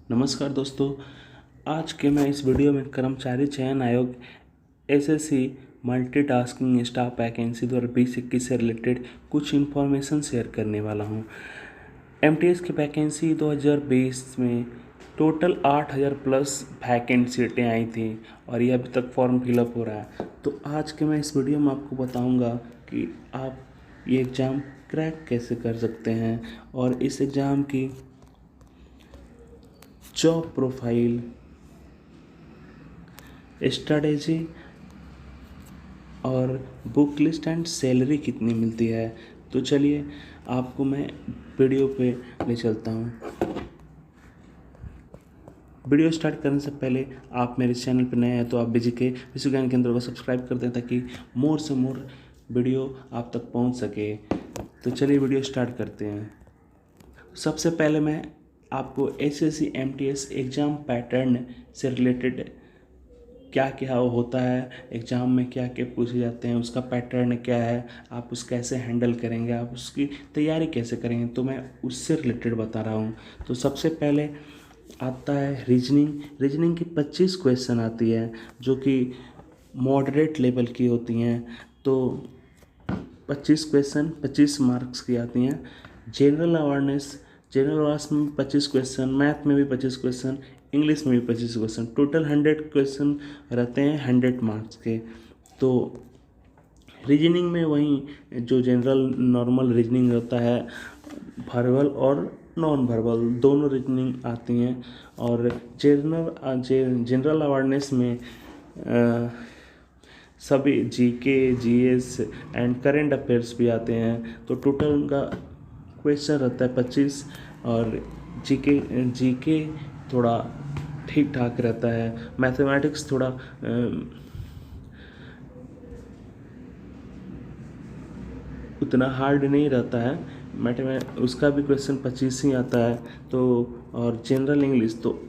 नमस्कार दोस्तों। आज के मैं इस वीडियो में कर्मचारी चयन आयोग एसएससी मल्टीटास्किंग स्टाफ वैकेंसी 2020-21 से रिलेटेड कुछ इन्फॉर्मेशन शेयर करने वाला हूं। एमटीएस की वैकेंसी 2020 में टोटल 8000 प्लस वैकेंट सीटें आई थी और ये अभी तक फॉर्म फिलअप हो रहा है। तो आज के मैं इस वीडियो में आपको बताऊंगा कि आप ये एग्ज़ाम क्रैक कैसे कर सकते हैं और इस एग्ज़ाम की जॉब प्रोफाइल, स्ट्रैटेजी और बुक लिस्ट एंड सैलरी कितनी मिलती है। तो चलिए आपको मैं वीडियो पे ले चलता हूँ। वीडियो स्टार्ट करने से पहले आप मेरे चैनल पर नए हैं तो आप बीजीके विश्व ज्ञान केंद्र को सब्सक्राइब कर दें ताकि मोर से मोर वीडियो आप तक पहुँच सके। तो चलिए वीडियो स्टार्ट करते हैं। सबसे पहले मैं आपको एसएससी एमटीएस एग्ज़ाम पैटर्न से रिलेटेड क्या क्या होता है, एग्ज़ाम में क्या क्या पूछे जाते हैं, उसका पैटर्न क्या है, आप उसको कैसे हैंडल करेंगे, आप उसकी तैयारी कैसे करेंगे, तो मैं उससे रिलेटेड बता रहा हूँ। तो सबसे पहले आता है रीजनिंग की 25 क्वेश्चन आती है जो कि मॉडरेट लेवल की होती हैं। तो 25 क्वेश्चन 25 मार्क्स की आती हैं। जनरल अवेयरनेस में 25 क्वेश्चन, मैथ में भी 25 क्वेश्चन, इंग्लिश में भी 25 क्वेश्चन, टोटल 100 क्वेश्चन रहते हैं 100 मार्क्स के। तो रीजनिंग में वही जो जनरल नॉर्मल रीजनिंग होता है, वर्बल और नॉन वर्बल दोनों रीजनिंग आती हैं। और जनरल अवेयरनेस में सभी GK, GS and current affairs भी आते हैं। तो टोटल उनका क्वेश्चन रहता है 25 और जीके थोड़ा ठीक ठाक रहता है। मैथमेटिक्स थोड़ा उतना हार्ड नहीं रहता है। उसका भी क्वेश्चन 25 ही आता है। तो और जनरल इंग्लिश तो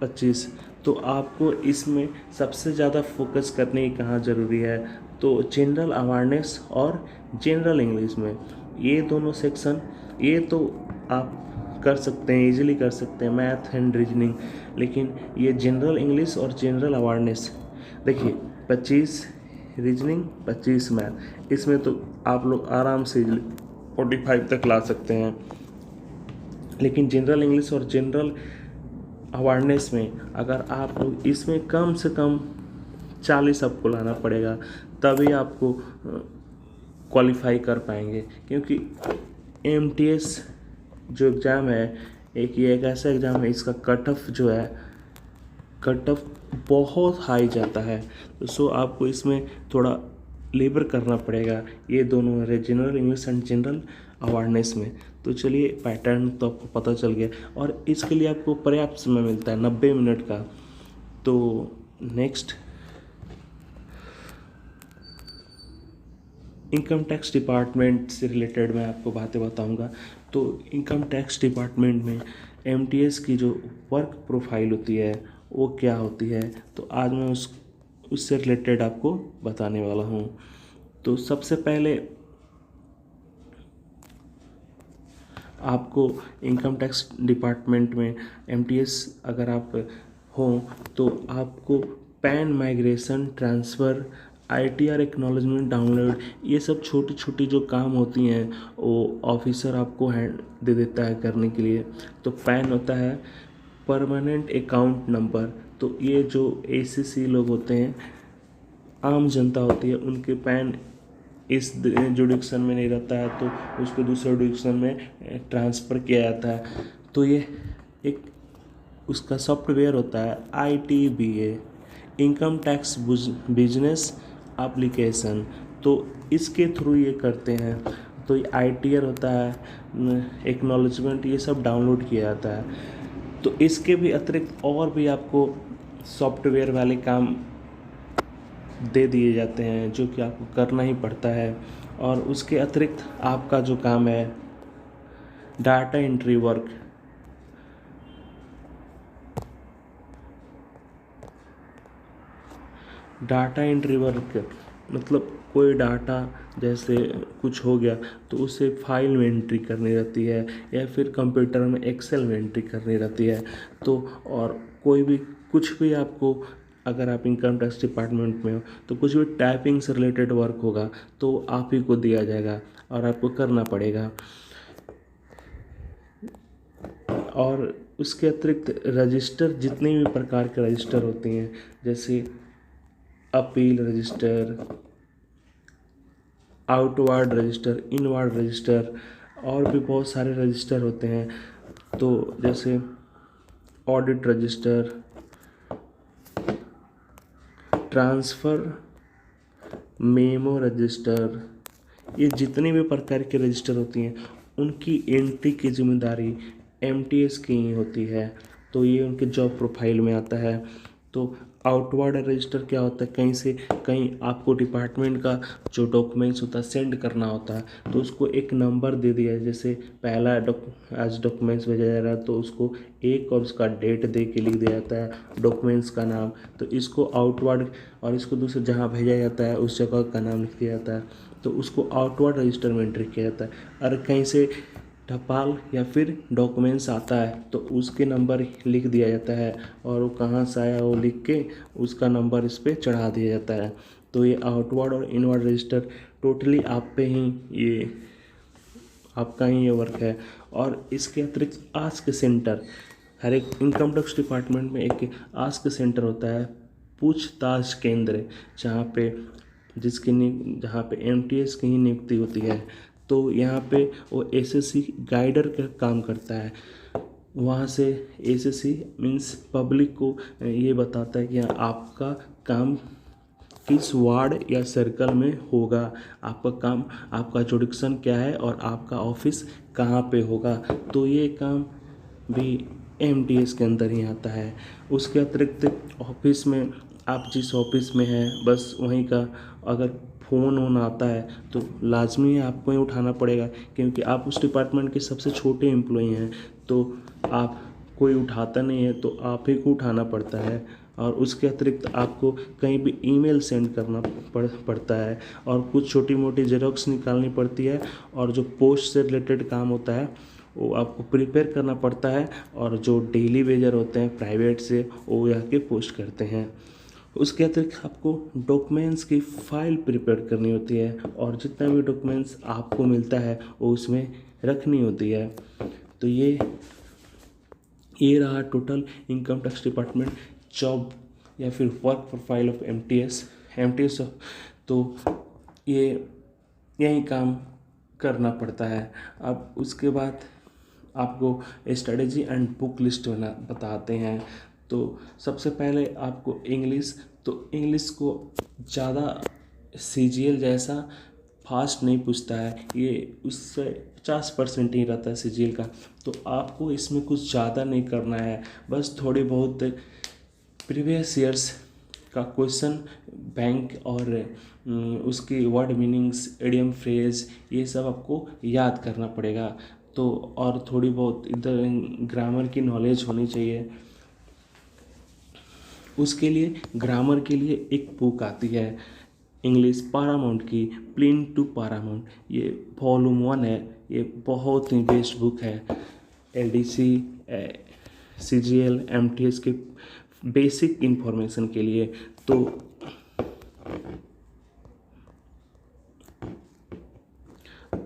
25। तो आपको इसमें सबसे ज़्यादा फोकस करने की कहाँ ज़रूरी है, तो जनरल अवेयरनेस और जनरल इंग्लिश में ये दोनों सेक्शन ये तो आप कर सकते हैं, इजीली कर सकते हैं, मैथ एंड रीजनिंग। लेकिन ये जनरल इंग्लिश और जनरल अवेयरनेस देखिए 25 रीजनिंग 25 मैथ, इसमें तो आप लोग आराम से 45 तक ला सकते हैं। लेकिन जनरल इंग्लिश और जनरल अवेयरनेस में अगर आप लोग इसमें कम से कम 40 आपको लाना पड़ेगा, तभी आपको क्वालिफाई कर पाएंगे। क्योंकि एमटीएस जो एग्ज़ाम है ये एक ऐसा एग्ज़ाम है, इसका कट ऑफ बहुत हाई जाता है। तो सो आपको इसमें थोड़ा लेबर करना पड़ेगा, ये दोनों है general English and general awareness में। तो चलिए पैटर्न तो आपको पता चल गया और इसके लिए आपको पर्याप्त समय मिलता है 90 मिनट का। तो नेक्स्ट इनकम टैक्स डिपार्टमेंट से रिलेटेड मैं आपको बातें बताऊंगा। तो इनकम टैक्स डिपार्टमेंट में एमटीएस की जो वर्क प्रोफाइल होती है वो क्या होती है, तो आज मैं उससे रिलेटेड आपको बताने वाला हूँ। तो सबसे पहले आपको इनकम टैक्स डिपार्टमेंट में एमटीएस अगर आप हो तो आपको pan migration transfer, ITR acknowledgement download, ये सब छोटी छोटी जो काम होती हैं वो ऑफिसर आपको हैंड दे देता है करने के लिए। तो पैन होता है परमानेंट अकाउंट नंबर। तो ये जो एसीसी लोग होते हैं, आम जनता होती है, उनके पैन इस जुडिक्शन में नहीं रहता है तो उसको दूसरे जुडिक्शन में ट्रांसफ़र किया जाता है। तो ये एक उसका सॉफ्टवेयर होता है ITBA, income tax business application. तो इसके थ्रू ये करते हैं। तो ये ITR होता है, एक्नॉलेजमेंट, ये सब डाउनलोड किया जाता है। तो इसके भी अतिरिक्त और भी आपको सॉफ्टवेयर वाले काम दे दिए जाते हैं जो कि आपको करना ही पड़ता है। और उसके अतिरिक्त आपका जो काम है डाटा एंट्री वर्क, मतलब कोई डाटा जैसे कुछ हो गया तो उसे फाइल में एंट्री करनी रहती है या फिर कंप्यूटर में एक्सेल में एंट्री करनी रहती है। तो और कोई भी कुछ भी आपको, अगर आप इनकम टैक्स डिपार्टमेंट में हो तो कुछ भी टाइपिंग से रिलेटेड वर्क होगा तो आप ही को दिया जाएगा और आपको करना पड़ेगा। और उसके अतिरिक्त रजिस्टर, जितने भी प्रकार के रजिस्टर होते हैं जैसे appeal register, outward register, inward register, और भी बहुत सारे रजिस्टर होते हैं। तो जैसे audit register, transfer memo register, ये जितने भी प्रकार के रजिस्टर होती हैं उनकी एंट्री की जिम्मेदारी एमटीएस की ही होती है। तो ये उनके जॉब प्रोफाइल में आता है। तो आउटवर्ड रजिस्टर क्या होता है, कहीं से कहीं आपको डिपार्टमेंट का जो डॉक्यूमेंट्स होता है सेंड करना होता है तो उसको एक नंबर दे दिया है। जैसे पहला आज डॉक्यूमेंट्स भेजा जा रहा है तो उसको एक और उसका डेट दे के लिख दिया जाता है, डॉक्यूमेंट्स का नाम। तो इसको आउटवर्ड, और इसको दूसरे जहाँ भेजा जाता है उस जगह का नाम लिख दिया जाता है, तो उसको आउटवर्ड रजिस्टर में एंट्री किया जाता है। और कहीं से टपाल या फिर डॉक्यूमेंट्स आता है तो उसके नंबर लिख दिया जाता है और वो कहाँ से आया वो लिख के उसका नंबर इस पर चढ़ा दिया जाता है। तो ये आउटवर्ड और इनवर्ड रजिस्टर टोटली आप पे ही, ये आपका ही ये वर्क है। और इसके अतिरिक्त आस्क सेंटर, हर एक इनकम टैक्स डिपार्टमेंट में एक आस्क सेंटर होता है, पूछताछ केंद्र, जहाँ पे एमटीएस की ही नियुक्ति होती है। तो यहाँ पे वो एसएससी गाइडर का काम करता है। वहाँ से एसएससी मीन्स पब्लिक को ये बताता है कि आपका काम किस वार्ड या सर्कल में होगा, आपका काम, आपका जुडिक्शन क्या है और आपका ऑफिस कहाँ पे होगा। तो ये काम भी एमटीएस के अंदर ही आता है। उसके अतिरिक्त ऑफिस में, आप जिस ऑफिस में हैं बस वहीं का अगर फ़ोन वोन आता है तो लाजमी है आपको ही उठाना पड़ेगा, क्योंकि आप उस डिपार्टमेंट के सबसे छोटे एम्प्लॉई हैं। तो आप, कोई उठाता नहीं है तो आप ही को उठाना पड़ता है। और उसके अतिरिक्त आपको कहीं भी ईमेल सेंड करना पड़ता है और कुछ छोटी मोटी जेरॉक्स निकालनी पड़ती है। और जो पोस्ट से रिलेटेड काम होता है वो आपको प्रिपेयर करना पड़ता है। और जो डेली वेजर होते हैं प्राइवेट से वो आके पोस्ट करते हैं। उसके अतिरिक्त आपको डॉक्यूमेंट्स की फ़ाइल प्रिपेयर करनी होती है और जितना भी डॉक्यूमेंट्स आपको मिलता है वो उसमें रखनी होती है। तो ये रहा total income tax department job या फिर वर्क प्रोफाइल ऑफ एमटीएस। तो ये यही काम करना पड़ता है। अब उसके बाद आपको स्ट्रेटजी एंड बुक लिस्ट बताते हैं। तो सबसे पहले आपको इंग्लिश, तो इंग्लिश को ज़्यादा सीजीएल जैसा फास्ट नहीं पूछता है, ये उससे 50% ही रहता है सीजीएल का। तो आपको इसमें कुछ ज़्यादा नहीं करना है, बस थोड़ी बहुत प्रीवियस ईयर्स का क्वेश्चन, बैंक और उसकी वर्ड मीनिंग्स, इडियम फ्रेज, ये सब आपको याद करना पड़ेगा। तो और थोड़ी बहुत इधर ग्रामर की नॉलेज होनी चाहिए। उसके लिए ग्रामर के लिए एक बुक आती है इंग्लिश पारामाउंट की, प्लेन टू पारामाउंट, ये वॉल्यूम 1 है। ये बहुत ही बेस्ट बुक है एलडीसी, सीजीएल, एमटीएस के बेसिक इंफॉर्मेशन के लिए।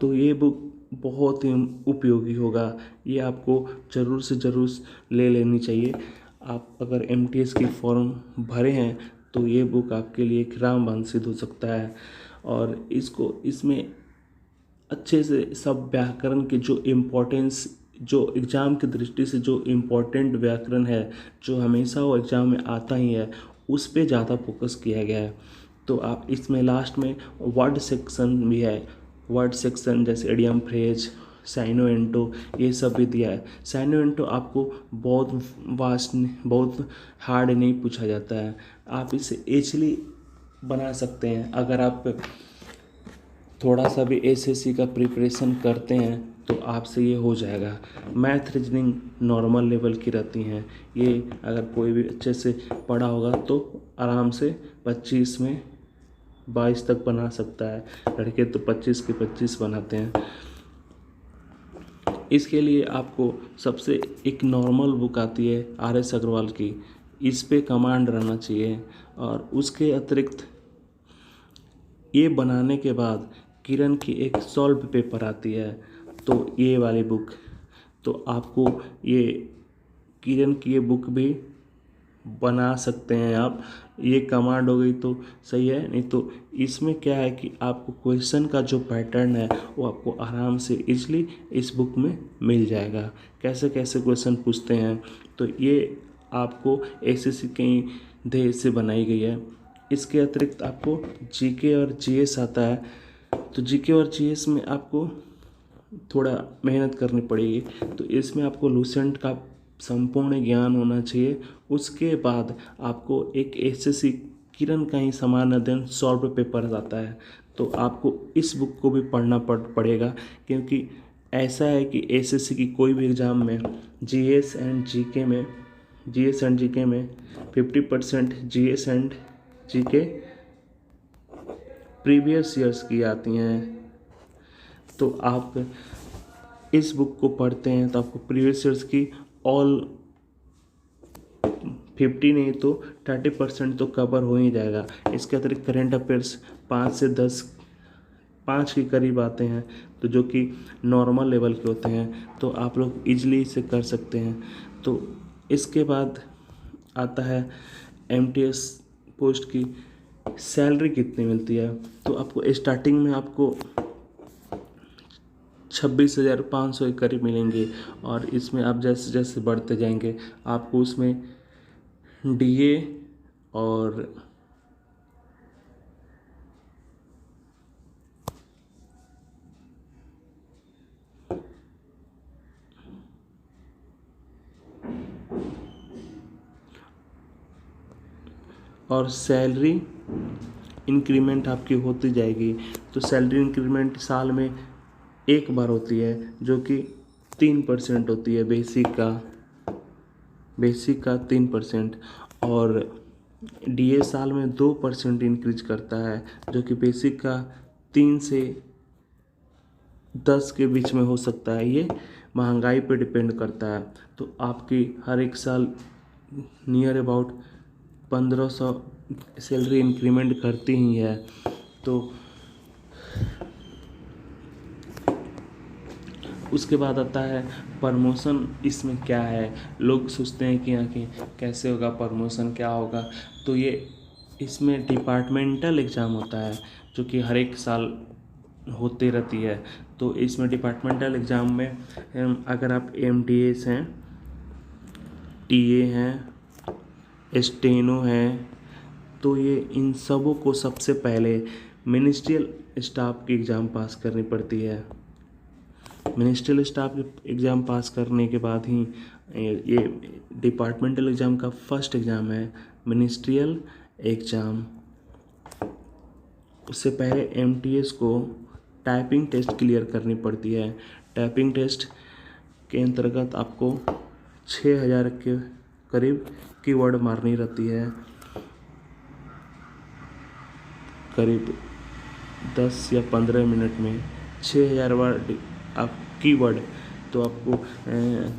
तो ये बुक बहुत ही उपयोगी होगा, ये आपको ज़रूर से ज़रूर ले लेनी चाहिए। आप अगर एमटीएस की फॉर्म भरे हैं तो ये बुक आपके लिए एक रामबाण सिद्ध हो सकता है। और इसमें अच्छे से सब व्याकरण के जो इम्पोर्टेंस, जो एग्ज़ाम की दृष्टि से जो इम्पोर्टेंट व्याकरण है, जो हमेशा वो एग्ज़ाम में आता ही है, उस पे ज़्यादा फोकस किया गया है। तो आप इसमें लास्ट में वर्ड सेक्शन भी है, वर्ड सेक्शन जैसे इडियम फ्रेज, साइनो एंटो, ये सब भी दिया है। साइनो एंटो आपको बहुत हार्ड नहीं पूछा जाता है, आप इसे इजीली बना सकते हैं। अगर आप थोड़ा सा भी एसएससी का प्रिपरेशन करते हैं तो आपसे ये हो जाएगा। मैथ रीजनिंग नॉर्मल लेवल की रहती हैं, ये अगर कोई भी अच्छे से पढ़ा होगा तो आराम से 25 में 22 तक बना सकता है, लड़के तो 25 के 25 बनाते हैं। इसके लिए आपको सबसे एक नॉर्मल बुक आती है RS अग्रवाल की, इस पे कमांड रहना चाहिए। और उसके अतिरिक्त ये बनाने के बाद किरण की एक सॉल्व पेपर आती है, तो ये वाली बुक, तो आपको ये किरण की ये बुक भी बना सकते हैं आप। ये कमांड हो गई तो सही है, नहीं तो इसमें क्या है कि आपको क्वेश्चन का जो पैटर्न है वो आपको आराम से इजली इस बुक में मिल जाएगा, कैसे कैसे क्वेश्चन पूछते हैं। तो ये आपको SSC कई ध्येय से बनाई गई है। इसके अतिरिक्त आपको GK और GS आता है, तो GK और GS में आपको थोड़ा मेहनत करनी पड़ेगी। तो इसमें आपको लूसेंट का संपूर्ण ज्ञान होना चाहिए। उसके बाद आपको एक SSC किरण का ही समान अध्ययन सॉल्व पेपर आता है, तो आपको इस बुक को भी पढ़ना पड़ेगा, क्योंकि ऐसा है कि SSC की कोई भी एग्ज़ाम में GS एंड GK में 50% GS and GK previous years की आती हैं। तो आप इस बुक को पढ़ते हैं तो आपको प्रीवियस ईयर्स की ऑल 50 नहीं तो 30% तो कवर हो ही जाएगा। इसके अतिरिक्त करेंट अफेयर्स 5 से 10 5 के करीब आते हैं, तो जो कि नॉर्मल लेवल के होते हैं, तो आप लोग इजली इसे कर सकते हैं। तो इसके बाद आता है MTS पोस्ट की सैलरी कितनी मिलती है। तो आपको स्टार्टिंग में आपको 26,500 के करीब मिलेंगे, और इसमें आप जैसे जैसे बढ़ते जाएंगे आपको उसमें DA और सैलरी इंक्रीमेंट आपकी होती जाएगी। तो सैलरी इंक्रीमेंट साल में एक बार होती है, जो कि 3% होती है, बेसिक का 3%, और DA साल में 2% इंक्रीज करता है, जो कि बेसिक का 3 से 10 के बीच में हो सकता है। ये महंगाई पे डिपेंड करता है। तो आपकी हर एक साल नियर अबाउट 1500 सैलरी इंक्रीमेंट करती ही है। तो उसके बाद आता है प्रमोशन। इसमें क्या है, लोग सोचते हैं कि आखिर कैसे होगा प्रमोशन, क्या होगा। तो ये इसमें डिपार्टमेंटल एग्ज़ाम होता है, जो कि हर एक साल होते रहती है। तो इसमें डिपार्टमेंटल एग्ज़ाम में अगर आप MTS हैं, TA हैं, स्टेनो हैं, तो ये इन सबों को सबसे पहले मिनिस्ट्रियल स्टाफ की एग्ज़ाम पास करनी पड़ती है। मिनिस्ट्रियल स्टाफ एग्ज़ाम पास करने के बाद ही ये डिपार्टमेंटल एग्ज़ाम का फर्स्ट एग्ज़ाम है मिनिस्ट्रियल एग्ज़ाम। उससे पहले MTS को टाइपिंग टेस्ट क्लियर करनी पड़ती है। टाइपिंग टेस्ट के अंतर्गत आपको 6,000 के करीब कीवर्ड मारनी रहती है, करीब 10 या 15 मिनट में 6,000 वर्ड आप कीवर्ड, तो आपको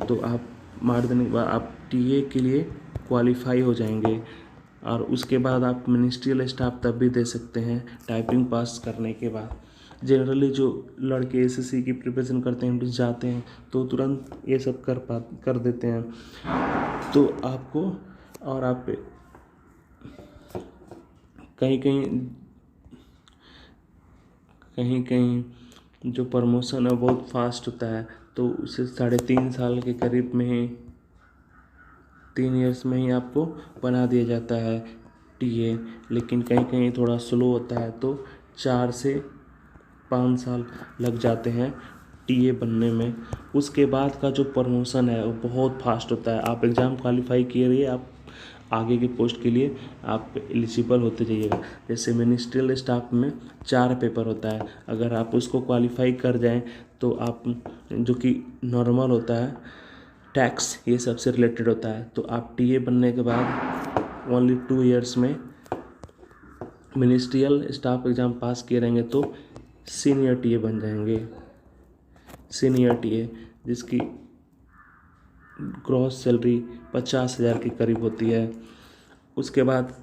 तो आप मार देने के बाद आप TA के लिए क्वालिफाई हो जाएंगे। और उसके बाद आप मिनिस्ट्रियल स्टाफ तब भी दे सकते हैं टाइपिंग पास करने के बाद। जनरली जो लड़के SSC की प्रिपरेशन करते हैं जाते हैं तो तुरंत ये सब कर देते हैं। तो आपको, और आप कहीं जो प्रमोशन है बहुत फास्ट होता है, तो उसे 3.5 साल के करीब में ही 3 इयर्स में ही आपको बना दिया जाता है TA। लेकिन कहीं थोड़ा स्लो होता है, तो 4 से 5 साल लग जाते हैं TA बनने में। उसके बाद का जो प्रमोशन है वो बहुत फास्ट होता है। आप एग्ज़ाम क्वालिफाई किए रहिए, आप आगे की पोस्ट के लिए आप एलिजिबल होते जाइएगा। जैसे मिनिस्ट्रियल स्टाफ में 4 पेपर होता है, अगर आप उसको क्वालिफाई कर जाएं तो आप, जो कि नॉर्मल होता है, टैक्स ये सबसे रिलेटेड होता है, तो आप TA बनने के बाद ओनली 2 इयर्स में मिनिस्ट्रियल स्टाफ एग्ज़ाम पास किए रहेंगे तो सीनियर टीए बन जाएंगे। सीनियर टीए जिसकी ग्रॉस सैलरी 50,000 के करीब होती है। उसके बाद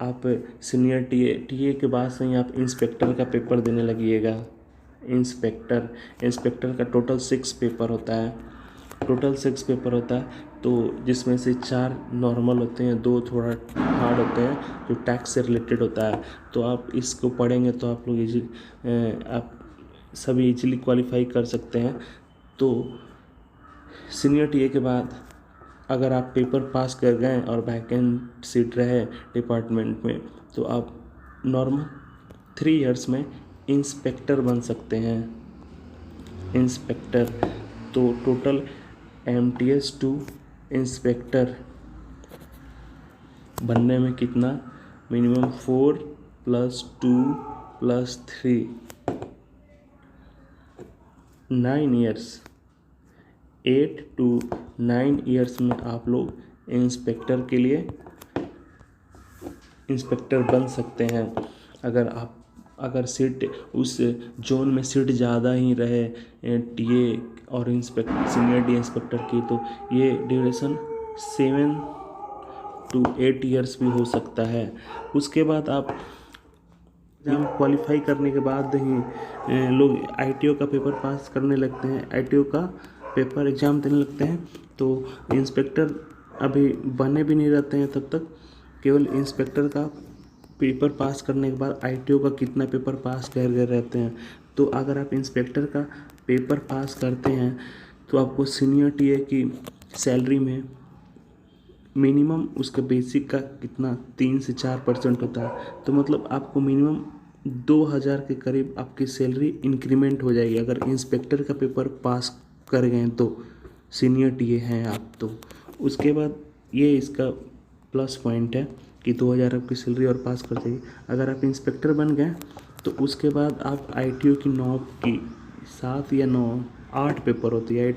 आप सीनियर टीए के बाद से ही आप इंस्पेक्टर का पेपर देने लगिएगा। इंस्पेक्टर का टोटल 6 पेपर होता है। तो जिसमें से 4 नॉर्मल होते हैं, 2 थोड़ा हार्ड होते हैं जो टैक्स से रिलेटेड होता है। तो आप इसको पढ़ेंगे तो आप लोग आप सभी इजीली क्वालिफाई कर सकते हैं। तो सीनियर टीए के बाद अगर आप पेपर पास कर गए और वैकेंट सीट रहे डिपार्टमेंट में तो आप नॉर्मल 3 इयर्स में इंस्पेक्टर बन सकते हैं। इंस्पेक्टर तो टोटल एमटीएस टू इंस्पेक्टर बनने में कितना, मिनिमम 4 + 2 + 3 9 इयर्स, 8 to 9 इयर्स में आप लोग इंस्पेक्टर के लिए इंस्पेक्टर बन सकते हैं। अगर सीट उस जोन में सीट ज़्यादा ही रहे टीए और सीनियर टीए इंस्पेक्टर की तो ये ड्यूरेशन 7 to 8 इयर्स भी हो सकता है। उसके बाद आप एग्ज़ाम क्वालिफाई करने के बाद ही लोग आईटीओ का पेपर पास करने लगते हैं, आईटीओ का पेपर एग्ज़ाम देने लगते हैं। तो इंस्पेक्टर अभी बने भी नहीं रहते हैं तब तक, केवल इंस्पेक्टर का पेपर पास करने के बाद आईटीओ का कितना पेपर पास कर गए रहते हैं। तो अगर आप इंस्पेक्टर का पेपर पास करते हैं तो आपको सीनियर टीए की सैलरी में मिनिमम उसका बेसिक का कितना 3 से 4% होता है। तो मतलब आपको मिनिमम 2,000 के करीब आपकी सैलरी इंक्रीमेंट हो जाएगी अगर इंस्पेक्टर का पेपर पास कर गए तो, सीनियर टीए हैं आप तो। उसके बाद ये इसका प्लस पॉइंट है कि 2,000 आपकी सैलरी और पास कर देगी। अगर आप इंस्पेक्टर बन गए तो उसके बाद आप आईटीओ की 9 की 7 या 9 8 पेपर होती है।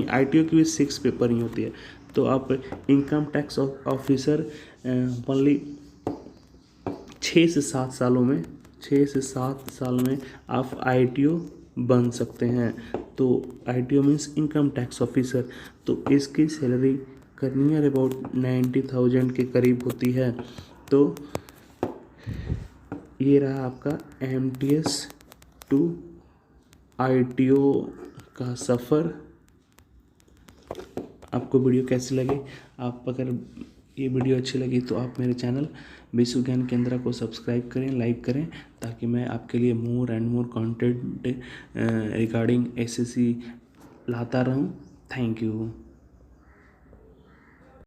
आईटीओ की भी 6 पेपर ही होती है। तो आप इनकम टैक्स ऑफिसर ओनली 6 से 7 साल में आप आईटीओ बन सकते हैं। तो ITO means income tax officer. तो इसकी सैलरी नियर अबाउट 90,000 के करीब होती है। तो ये रहा आपका एमटीएस टू आईटीओ का सफ़र। आपको वीडियो कैसी लगी? आप अगर ये वीडियो अच्छी लगी तो आप मेरे चैनल विश्व ज्ञान केंद्र को सब्सक्राइब करें, लाइक करें, ताकि मैं आपके लिए more and more content regarding SSC लाता रहूं। Thank you.